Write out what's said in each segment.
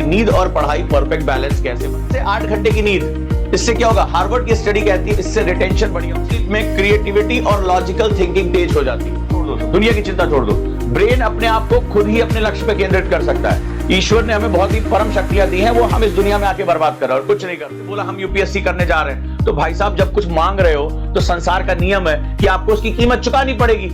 कि नींद और पढ़ाई परफेक्ट बैलेंस कैसे बने। 8 घंटे की नींद, इससे क्या होगा? हार्वर्ड की स्टडी कहती है इससे रिटेंशन बढ़िया, में क्रिएटिविटी और लॉजिकल थिंकिंग तेज हो जाती है। छोड़ दो, दुनिया की चिंता छोड़ दो। ब्रेन अपने आप को खुद ही अपने लक्ष्य पे केंद्रित कर सकता है। ईश्वर ने हमें बहुत ही परम शक्तियां दी हैं, वो हम इस दुनिया में आके बर्बाद कर रहे हैं और कुछ नहीं करते। बोला हम यूपीएससी करने जा रहे हैं, तो भाई साहब जब कुछ मांग रहे हो तो संसार का नियम है कि आपको उसकी कीमत चुकानी पड़ेगी।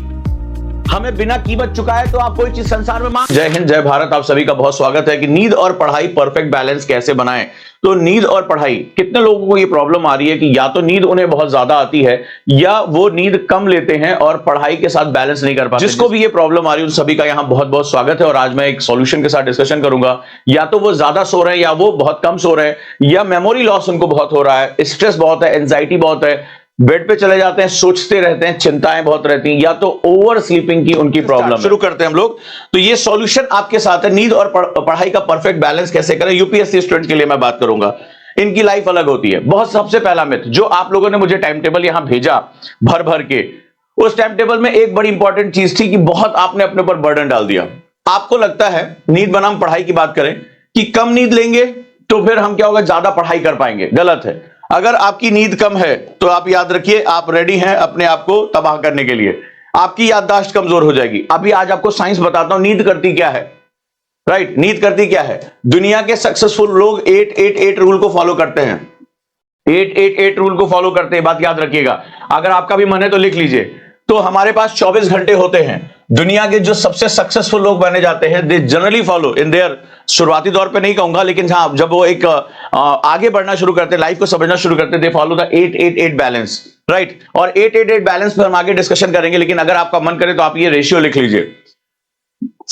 हमें बिना कीमत चुकाए तो आप कोई चीज संसार में मांग। जय हिंद, जय भारत। आप सभी का बहुत स्वागत है कि नींद और पढ़ाई परफेक्ट बैलेंस कैसे बनाएं। तो नींद और पढ़ाई, कितने लोगों को ये प्रॉब्लम आ रही है कि या तो नींद उन्हें बहुत ज्यादा आती है या वो नींद कम लेते हैं और पढ़ाई के साथ बैलेंस नहीं कर पाते। जिसको भी ये प्रॉब्लम आ रही है उन सभी का यहाँ बहुत बहुत स्वागत है और आज मैं एक सॉल्यूशन के साथ डिस्कशन करूंगा। या तो वो ज्यादा सो रहे हैं या वो बहुत कम सो रहे हैं या मेमोरी लॉस उनको बहुत हो रहा है, स्ट्रेस बहुत है, एंजाइटी बहुत है, बेड पे चले जाते हैं, सोचते रहते हैं, चिंताएं बहुत रहती हैं, या तो ओवर स्लीपिंग की उनकी प्रॉब्लम। शुरू करते हैं हम लोग। तो ये सॉल्यूशन आपके साथ है, नींद और पढ़ाई का परफेक्ट बैलेंस कैसे करें। यूपीएससी स्टूडेंट के लिए मैं बात करूंगा। इनकी लाइफ अलग होती है बहुत। सबसे पहला मिथ जो आप लोगों ने मुझे टाइम टेबल यहां भेजा भर भर के, उस टाइम टेबल में एक बड़ी इंपॉर्टेंट चीज थी कि बहुत आपने अपने ऊपर बर्डन डाल दिया। आपको लगता है नींद बनाम पढ़ाई की बात करें कि कम नींद लेंगे तो फिर हम क्या होगा, ज्यादा पढ़ाई कर पाएंगे। गलत है। अगर आपकी नींद कम है तो आप याद रखिए आप रेडी हैं अपने आप को तबाह करने के लिए। आपकी याददाश्त कमजोर हो जाएगी। अभी आज आपको साइंस बताता हूं नींद करती क्या है। राइट, नींद करती क्या है। दुनिया के सक्सेसफुल लोग 8-8-8 रूल को फॉलो करते हैं। 8-8-8 रूल को फॉलो करते हैं, बात याद रखिएगा। अगर आपका भी मन है तो लिख लीजिए। तो हमारे पास 24 घंटे होते हैं। दुनिया के जो सबसे सक्सेसफुल लोग बने जाते हैं they generally follow in their, शुरुआती दौर पे नहीं कहूंगा लेकिन हाँ जब वो एक आगे बढ़ना शुरू करते हैं, लाइफ को समझना शुरू करते हैं, they follow the 8-8-8 balance. Right, और 8-8-8 बैलेंस पे हम आगे डिस्कशन करेंगे, लेकिन अगर आपका मन करे तो आप ये रेशियो लिख लीजिए।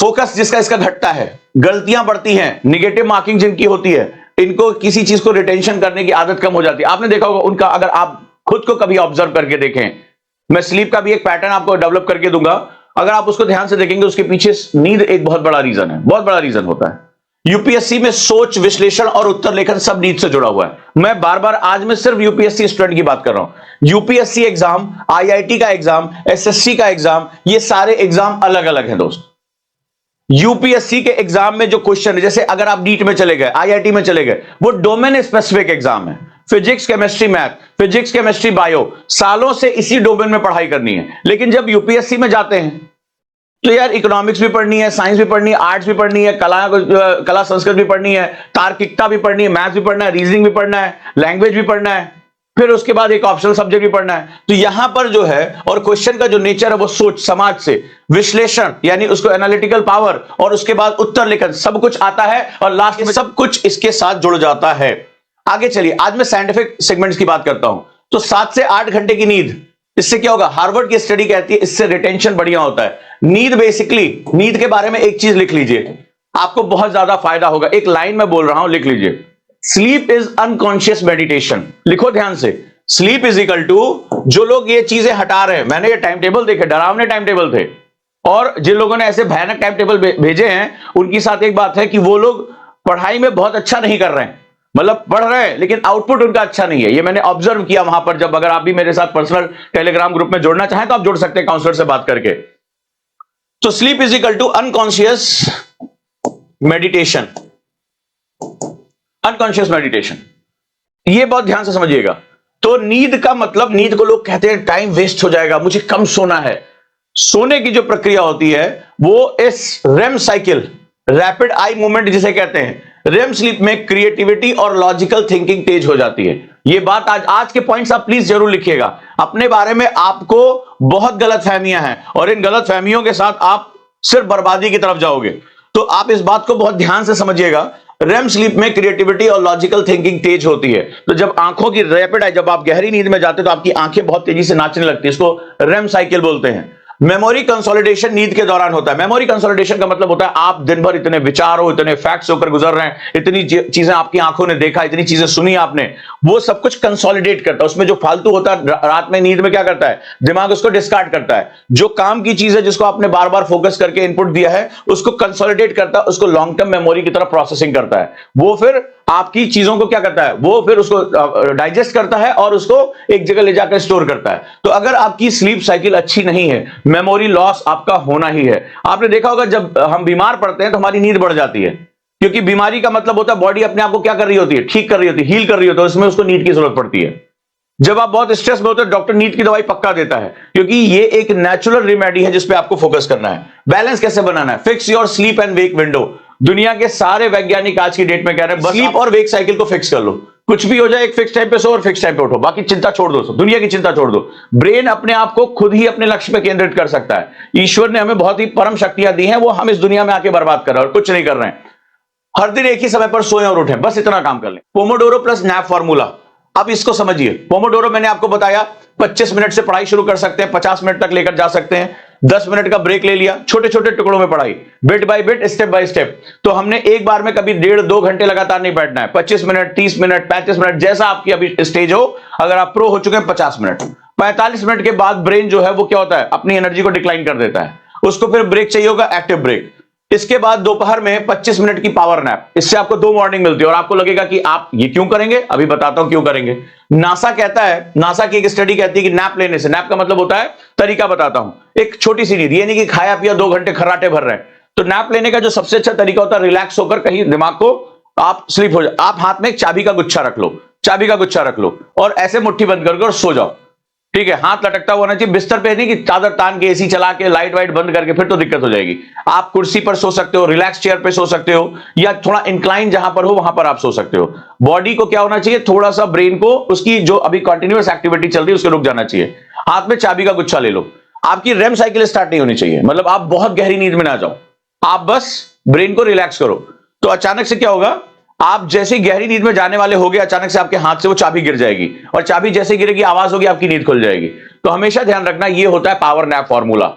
फोकस जिसका इसका घटता है, गलतियां बढ़ती हैं, निगेटिव मार्किंग जिनकी होती है, इनको किसी चीज को रिटेंशन करने की आदत कम हो जाती है। आपने देखा होगा उनका, अगर आप खुद को कभी ऑब्जर्व करके देखें, मैं स्लीप का भी एक पैटर्न आपको डेवलप करके दूंगा, अगर आप उसको ध्यान से देखेंगे उसके पीछे नींद एक बहुत बड़ा रीजन है, बहुत बड़ा रीजन होता है। यूपीएससी में सोच, विश्लेषण और उत्तर लेखन सब नींद से जुड़ा हुआ है। मैं बार बार आज मैं सिर्फ यूपीएससी स्टूडेंट की बात कर रहा हूं। यूपीएससी एग्जाम, आईआईटी का एग्जाम, एसएससी का एग्जाम, ये सारे एग्जाम अलग अलग हैं दोस्त। यूपीएससी के एग्जाम में जो क्वेश्चन है, जैसे अगर आप नीट में चले गए, आईआईटी में चले गए, वो डोमेन स्पेसिफिक एग्जाम है। Physics, chemistry, math, physics, chemistry, bio, सालों से इसी डोमेन में पढ़ाई करनी है। लेकिन जब यूपीएससी में जाते हैं तो यार इकोनॉमिक्स भी पढ़नी है, साइंस भी पढ़नी है, आर्ट्स भी पढ़नी है, कला संस्कृत भी पढ़नी है, तार्किकता भी पढ़नी है, मैथ भी पढ़ना है, रीजनिंग भी पढ़ना है, लैंग्वेज भी पढ़ना है, फिर उसके बाद एक ऑप्शनल सब्जेक्ट भी पढ़ना है। तो यहां पर जो है, और क्वेश्चन का जो नेचर है वो सोच, समाज से, विश्लेषण यानी उसको एनालिटिकल पावर, और उसके बाद उत्तर लेखन, सब कुछ आता है और लास्ट में सब कुछ इसके साथ जुड़ जाता है। आगे चलिए, आज मैं साइंटिफिक सेगमेंट्स की बात करता हूं। तो 7 से 8 घंटे की नींद, इससे क्या होगा? हार्वर्ड की स्टडी कहती है इससे रिटेंशन बढ़िया होता है। नींद बेसिकली, नींद के बारे में एक चीज लिख लीजिए, आपको बहुत ज्यादा फायदा होगा। एक लाइन में बोल रहा हूं, लिख लीजिए। Sleep is unconscious meditation. लिखो ध्यान से, स्लीप इज इक्वल टू, जो लोग ये चीजें हटा रहे हैं, मैंने ये टाइम टेबल देखे, डरावने टाइम टेबल थे, और जिन लोगों ने ऐसे भयानक टाइम टेबल भेजे हैं उनकी साथ एक बात है कि वो लोग पढ़ाई में बहुत अच्छा नहीं कर रहे हैं। मतलब पढ़ रहे हैं लेकिन आउटपुट उनका अच्छा नहीं है। ये मैंने ऑब्जर्व किया वहां पर। जब अगर आप भी मेरे साथ पर्सनल टेलीग्राम ग्रुप में जुड़ना चाहें तो आप जुड़ सकते हैं काउंसलर से बात करके। तो sleep is equal to unconscious meditation. Unconscious meditation, ये बहुत ध्यान से समझिएगा। तो नींद का मतलब, नींद को लोग कहते हैं टाइम वेस्ट हो जाएगा, मुझे कम सोना है। सोने की जो प्रक्रिया होती है वो इस REM cycle, rapid eye movement जिसे कहते हैं, रेम स्लीप में क्रिएटिविटी और लॉजिकल थिंकिंग तेज हो जाती है। ये बात आज के पॉइंट्स आप प्लीज जरूर लिखिएगा। अपने बारे में आपको बहुत गलतफहमियां हैं और इन गलतफहमियों के साथ आप सिर्फ बर्बादी की तरफ जाओगे। तो आप इस बात को बहुत ध्यान से समझिएगा। रेम स्लीप में क्रिएटिविटी और लॉजिकल थिंकिंग तेज होती है। तो जब आंखों की रैपिड आई, जब आप गहरी नींद में जाते हैं तो आपकी आंखें बहुत तेजी से नाचने लगती है, इसको रेम साइकिल बोलते हैं। मेमोरी कंसोलिडेशन नींद के दौरान होता है। मेमोरी कंसोलिडेशन का मतलब होता है आप दिन भर इतने विचारों, इतने फैक्ट्स होकर गुजर रहे हैं, इतनी चीजें आपकी आंखों ने देखा, इतनी चीजें सुनी आपने, वो सब कुछ कंसोलिडेट करता है। उसमें जो फालतू होता है रात में नींद में क्या करता है, दिमाग उसको डिस्कार्ड करता है। जो काम की चीज है जिसको आपने बार बार फोकस करके इनपुट दिया है उसको कंसोलिडेट करता है, उसको लॉन्ग टर्म मेमोरी की तरफ प्रोसेसिंग करता है। वो फिर आपकी चीजों को क्या करता है, वो फिर उसको डाइजेस्ट करता है और उसको एक जगह ले जाकर स्टोर करता है। तो अगर आपकी स्लीप साइकिल अच्छी नहीं है, मेमोरी लॉस आपका होना ही है। आपने देखा होगा जब हम बीमार पड़ते हैं तो हमारी नींद बढ़ जाती है। क्योंकि बीमारी का मतलब होता है बॉडी अपने आप को क्या कर रही होती है, ठीक कर रही होती है, हील कर रही होती है, उसमें उसको नींद की जरूरत पड़ती है। जब आप बहुत स्ट्रेस में होते हैं डॉक्टर नींद की दवाई पक्का देता है, क्योंकि ये एक नेचुरल रेमेडी है जिसपे आपको फोकस करना है। बैलेंस कैसे बनाना है? Fix your sleep and wake window. दुनिया के सारे वैज्ञानिक आज की डेट में कह रहे हैं स्लीप और वेक साइकिल को फिक्स कर लो। कुछ भी हो जाए, एक फिक्स टाइम पे सो और फिक्स टाइम पे उठो, बाकी चिंता छोड़ दो, दुनिया की चिंता छोड़ दो। ब्रेन अपने आप को खुद ही अपने लक्ष्य पे केंद्रित कर सकता है। ईश्वर ने हमें बहुत ही परम शक्तियां दी हैं, वो हम इस दुनिया में आके बर्बाद कर रहे हैं और कुछ नहीं कर रहे हैं। हर दिन एक ही समय पर सोएं और उठें, बस इतना काम कर लें। पोमोडोरो प्लस नैप फॉर्मूला, अब इसको समझिए। पोमोडोरो मैंने आपको बताया 25 मिनट से पढ़ाई शुरू कर सकते हैं, 50 मिनट तक लेकर जा सकते हैं। 10 मिनट का ब्रेक ले लिया, छोटे छोटे टुकड़ों में पढ़ाई, bit by bit, step by step. तो हमने एक बार में कभी 1.5-2 घंटे लगातार नहीं बैठना है। 25 मिनट, 30 मिनट, 35 मिनट, जैसा आपकी अभी स्टेज हो। अगर आप प्रो हो चुके हैं 50 मिनट, 45 मिनट के बाद ब्रेन जो है वो क्या होता है, अपनी एनर्जी को डिक्लाइन कर देता है, उसको फिर ब्रेक चाहिए होगा, एक्टिव ब्रेक। इसके बाद दोपहर में 25 मिनट की पावर नैप, इससे आपको 2 मॉर्निंग मिलती है। और आपको लगेगा कि आप ये क्यों करेंगे, अभी बताता हूं क्यों करेंगे। नासा कहता है, नासा की एक स्टडी कहती है कि नैप लेने से, नैप का मतलब होता है, तरीका बताता हूं, एक छोटी सी नींद, ये नहीं कि खाया पिया 2 घंटे खर्राटे भर रहे हैं। तो नैप लेने का जो सबसे अच्छा तरीका होता है, रिलैक्स होकर कहीं दिमाग को आप स्लीप हो जाए। आप हाथ में एक चाबी का गुच्छा रख लो, चाबी का गुच्छा रख लो और ऐसे मुट्ठी बंद करके और सो जाओ। ठीक है, हाथ लटकता हुआ होना चाहिए, बिस्तर पे नहीं कि चादर तान के, एसी चला के, लाइट वाइट बंद करके, फिर तो दिक्कत हो जाएगी। आप कुर्सी पर सो सकते हो, रिलैक्स चेयर पे सो सकते हो, या थोड़ा इंक्लाइन जहां पर हो वहां पर आप सो सकते हो। बॉडी को क्या होना चाहिए, थोड़ा सा ब्रेन को उसकी जो अभी कंटिन्यूअस एक्टिविटी चल रही है उसके रुक जाना चाहिए। हाथ में चाबी का गुच्छा ले लो। आपकी रेम साइकिल स्टार्ट नहीं होनी चाहिए, मतलब आप बहुत गहरी नींद में ना जाओ, आप बस ब्रेन को रिलैक्स करो। तो अचानक से क्या होगा, आप जैसे गहरी नींद में जाने वाले होगे, अचानक से आपके हाथ से वो चाबी गिर जाएगी, और चाबी जैसे गिरेगी आवाज होगी, आपकी नींद खुल जाएगी। तो हमेशा ध्यान रखना, ये होता है पावर नैप फॉर्मूला।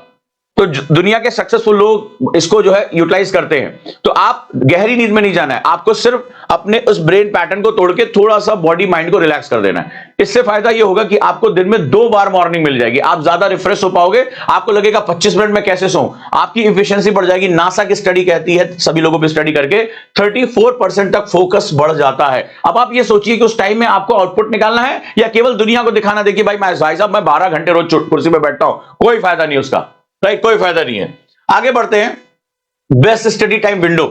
तो दुनिया के सक्सेसफुल लोग इसको जो है यूटिलाइज करते हैं। तो आप गहरी नींद में नहीं जाना है, आपको सिर्फ अपने उस ब्रेन पैटर्न को तोड़ के थोड़ा सा बॉडी माइंड को रिलैक्स कर देना है। इससे फायदा ये होगा कि आपको दिन में 2 बार मॉर्निंग मिल जाएगी, आप ज्यादा रिफ्रेश हो पाओगे। आपको लगेगा 25 मिनट में कैसे सोऊं, आपकी इफिशियंसी बढ़ जाएगी। नासा की स्टडी कहती है, सभी लोगों पर स्टडी करके 34% तक फोकस बढ़ जाता है। अब आप ये सोचिए कि उस टाइम में आपको आउटपुट निकालना है या केवल दुनिया को दिखाना, देखिए भाई साहब मैं 12 घंटे रोज कुर्सी पर बैठता हूं, कोई फायदा नहीं उसका, राइट, कोई फायदा नहीं है। आगे बढ़ते हैं, बेस्ट स्टडी टाइम विंडो।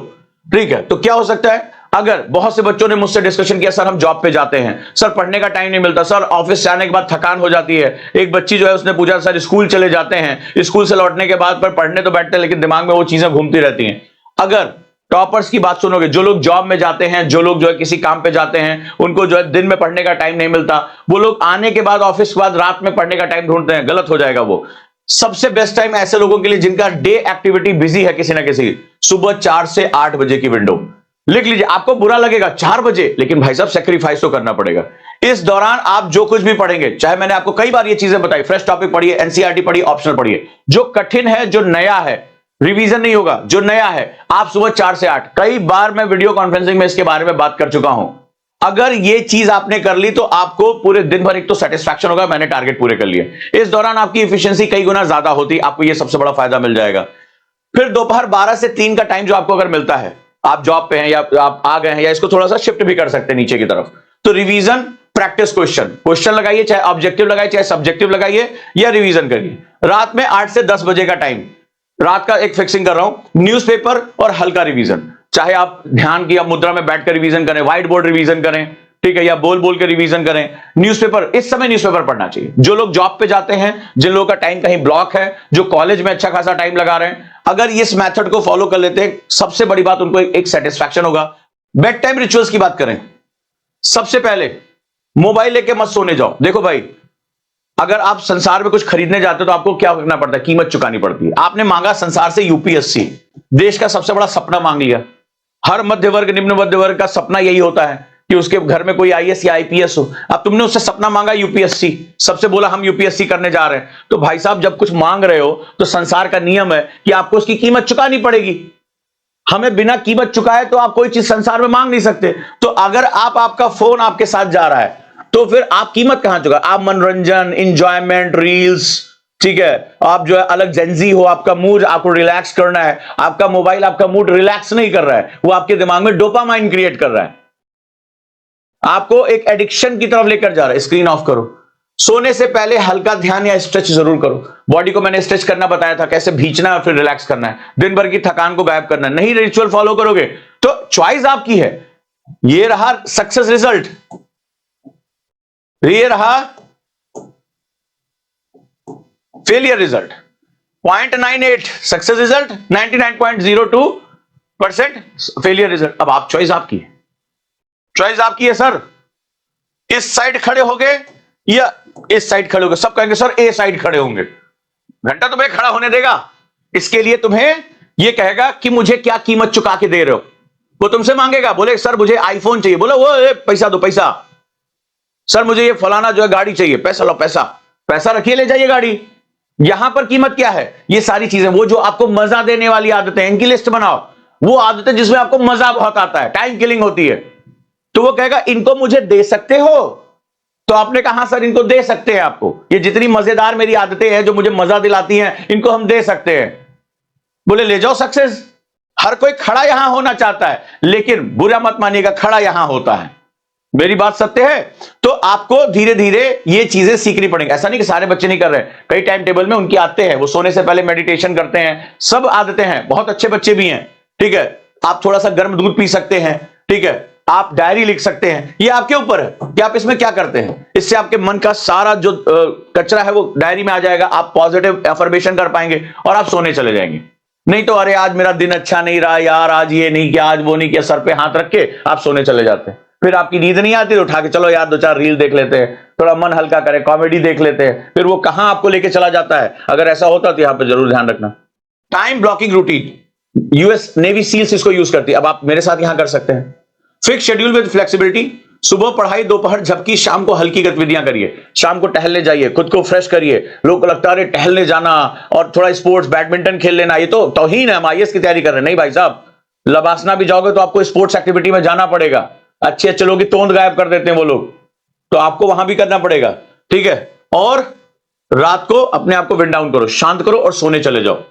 ठीक है, तो क्या हो सकता है, अगर बहुत से बच्चों ने मुझसे डिस्कशन किया, सर हम जॉब पे जाते हैं, सर पढ़ने का टाइम नहीं मिलता, सर ऑफिस से आने के बाद थकान हो जाती है। एक बच्ची जो है उसने पूछा, सर स्कूल चले जाते हैं, स्कूल से लौटने के बाद पर पढ़ने तो बैठते हैं लेकिन दिमाग में वो चीजें घूमती रहती हैं। अगर टॉपर्स की बात सुनोगे, जो लोग जॉब में जाते हैं, जो लोग जो है किसी काम पे जाते हैं, उनको जो है दिन में पढ़ने का टाइम नहीं मिलता, वो लोग आने के बाद, ऑफिस के बाद रात में पढ़ने का टाइम ढूंढते हैं, गलत हो जाएगा वो। सबसे बेस्ट टाइम ऐसे लोगों के लिए जिनका डे एक्टिविटी बिजी है किसी ना किसी, सुबह 4 से 8 बजे की विंडो। लिख लीजिए, आपको बुरा लगेगा 4 बजे, लेकिन भाई साहब सेक्रीफाइस तो करना पड़ेगा। इस दौरान आप जो कुछ भी पढ़ेंगे, चाहे मैंने आपको कई बार ये चीजें बताई, फ्रेश टॉपिक पढ़िए, एनसीईआरटी पढ़िए, ऑप्शनल पढ़िए, जो कठिन है, जो नया है, रिवीजन नहीं होगा, जो नया है, आप सुबह 4 से 8, कई बार मैं वीडियो कॉन्फ्रेंसिंग में इसके बारे में बात कर चुका हूं। अगर ये चीज आपने कर ली तो आपको पूरे दिन भर एक तो सेटिस्फैक्शन होगा, मैंने टारगेट पूरे कर लिए। इस दौरान आपकी एफिशिएंसी कई गुना ज्यादा होती, आपको ये सबसे बड़ा फायदा मिल जाएगा। फिर दोपहर 12 से 3 का टाइम जो आपको अगर मिलता है, आप जॉब पे हैं या आप आ गए हैं, या इसको थोड़ा सा शिफ्ट भी कर सकते हैं नीचे की तरफ, तो रिवीजन, प्रैक्टिस, क्वेश्चन लगाइए, चाहे ऑब्जेक्टिव लगाइए, चाहे सब्जेक्टिव लगाइए, या रिवीजन करिए। रात में 8 से 10 बजे का टाइम, रात का एक फिक्सिंग कर रहा हूं, न्यूज़पेपर और हल्का रिवीजन, चाहे आप ध्यान की या मुद्रा में बैठकर रिवीजन करें, व्हाइट बोर्ड रिवीजन करें, ठीक है, या बोल बोल के रिवीजन करें। न्यूज़पेपर, इस समय न्यूज़पेपर पढ़ना चाहिए। जो लोग जॉब पे जाते हैं, जिन लोगों का टाइम कहीं ब्लॉक है, जो कॉलेज में अच्छा खासा टाइम लगा रहे हैं, अगर इस मेथड को फॉलो कर लेते हैं, सबसे बड़ी बात उनको एक सेटिस्फैक्शन होगा। बेड टाइम रिचुअल्स की बात करें, सबसे पहले मोबाइल लेके मत सोने जाओ। देखो भाई, अगर आप संसार में कुछ खरीदने जाते हो तो आपको क्या करना पड़ता है, कीमत चुकानी पड़ती है। आपने मांगा संसार से यूपीएससी, देश का सबसे बड़ा सपना मांग लिया। हर मध्य वर्ग, निम्न मध्य वर्ग का सपना यही होता है कि उसके घर में कोई आईएएस या आईपीएस हो। अब तुमने उससे सपना मांगा यूपीएससी, सबसे बोला हम यूपीएससी करने जा रहे हैं, तो भाई साहब जब कुछ मांग रहे हो तो संसार का नियम है कि आपको उसकी कीमत चुकानी पड़ेगी। हमें बिना कीमत चुकाए तो आप कोई चीज संसार में मांग नहीं सकते। तो अगर आपका फोन आपके साथ जा रहा है तो फिर आप कीमत कहां चुका, आप मनोरंजन, इंजॉयमेंट, रील्स, ठीक है, आप जो है अलग जेंजी हो, आपका मूड, आपको रिलैक्स करना है, आपका मोबाइल आपका मूड रिलैक्स नहीं कर रहा है, वो आपके दिमाग में डोपामाइन क्रिएट कर रहा है, आपको एक एडिक्शन की तरफ लेकर जा रहा है। स्क्रीन ऑफ करो। सोने से पहले हल्का ध्यान या स्ट्रेच जरूर करो। बॉडी को मैंने स्ट्रेच करना बताया था, कैसे भींचना है फिर रिलैक्स करना है, दिन भर की थकान को गायब करना है। नहीं रिचुअल फॉलो करोगे तो चॉइस आपकी है। ये रहा सक्सेस रिजल्ट, ये रहा failure result. 0.98 success result, 99.02% failure result. अब आप चॉइस आपकी है, चॉइस आपकी है सर। इस साइड खड़े होगे या इस साइड खड़े होगे? सब कहेंगे सर ए साइड खड़े होंगे। घंटा तुम्हें खड़ा होने देगा? इसके लिए तुम्हें यह कहेगा कि मुझे क्या कीमत चुका के दे रहे हो। वो तुमसे मांगेगा, बोले सर मुझे आईफोन चाहिए, बोलो वो पैसा दो पैसा। सर मुझे ये फलाना जो है गाड़ी चाहिए, पैसा लो पैसा। पैसा रखिए, ले जाइए गाड़ी। यहां पर कीमत क्या है? ये सारी चीजें, वो जो आपको मजा देने वाली आदतें, इनकी लिस्ट बनाओ। वो आदतें जिसमें आपको मजा बहुत आता है, टाइम किलिंग होती है, तो वो कहेगा इनको मुझे दे सकते हो? तो आपने कहा सर इनको दे सकते हैं आपको, ये जितनी मजेदार मेरी आदतें हैं जो मुझे मजा दिलाती हैं, इनको हम दे सकते हैं। बोले ले जाओ सक्सेस। हर कोई खड़ा यहां होना चाहता है, लेकिन बुरा मत मानिएगा, खड़ा यहां होता है। मेरी बात सत्य है। तो आपको धीरे धीरे ये चीजें सीखनी पड़ेंगी। ऐसा नहीं कि सारे बच्चे नहीं कर रहे, कई टाइम टेबल में उनकी आदतें हैं, वो सोने से पहले मेडिटेशन करते हैं, सब आदतें हैं। बहुत अच्छे बच्चे भी हैं, ठीक है। आप थोड़ा सा गर्म दूध पी सकते हैं, ठीक है। आप डायरी लिख सकते हैं, ये आपके ऊपर है कि आप इसमें क्या करते हैं। इससे आपके मन का सारा जो कचरा है वो डायरी में आ जाएगा, आप पॉजिटिव अफर्मेशन कर पाएंगे और आप सोने चले जाएंगे। नहीं तो अरे आज मेरा दिन अच्छा नहीं रहा यार, आज ये नहीं किया, आज वो नहीं किया, सर पे हाथ रख के आप सोने चले जाते हैं। फिर आपकी नींद नहीं आती तो उठा के चलो यार 2-4 रील देख लेते हैं, थोड़ा मन हल्का करें, कॉमेडी देख लेते हैं। फिर वो कहां आपको लेके चला जाता है। अगर ऐसा होता तो यहां पे जरूर ध्यान रखना। Time blocking routine, US navy seals इसको यूज करती है। अब आप मेरे साथ यहां कर सकते हैं। फिक्स शेड्यूल विद फ्लेक्सिबिलिटी, सुबह पढ़ाई, दोपहर झपकी, शाम को हल्की गतिविधियां करिए। शाम को टहलने जाइए, खुद को फ्रेश करिए। लोग को लगता है टहलने जाना और थोड़ा स्पोर्ट्स बैडमिंटन खेल लेना ये तो तौहीन है, हम आईएएस की तैयारी कर रहे हैं। नहीं भाई साहब, लबासना भी जाओगे तो आपको स्पोर्ट्स एक्टिविटी में जाना पड़ेगा। अच्छे अच्छे लोग की तोंद गायब कर देते हैं वो लोग, तो आपको वहां भी करना पड़ेगा, ठीक है। और रात को अपने आप को विंड डाउन करो, शांत करो और सोने चले जाओ।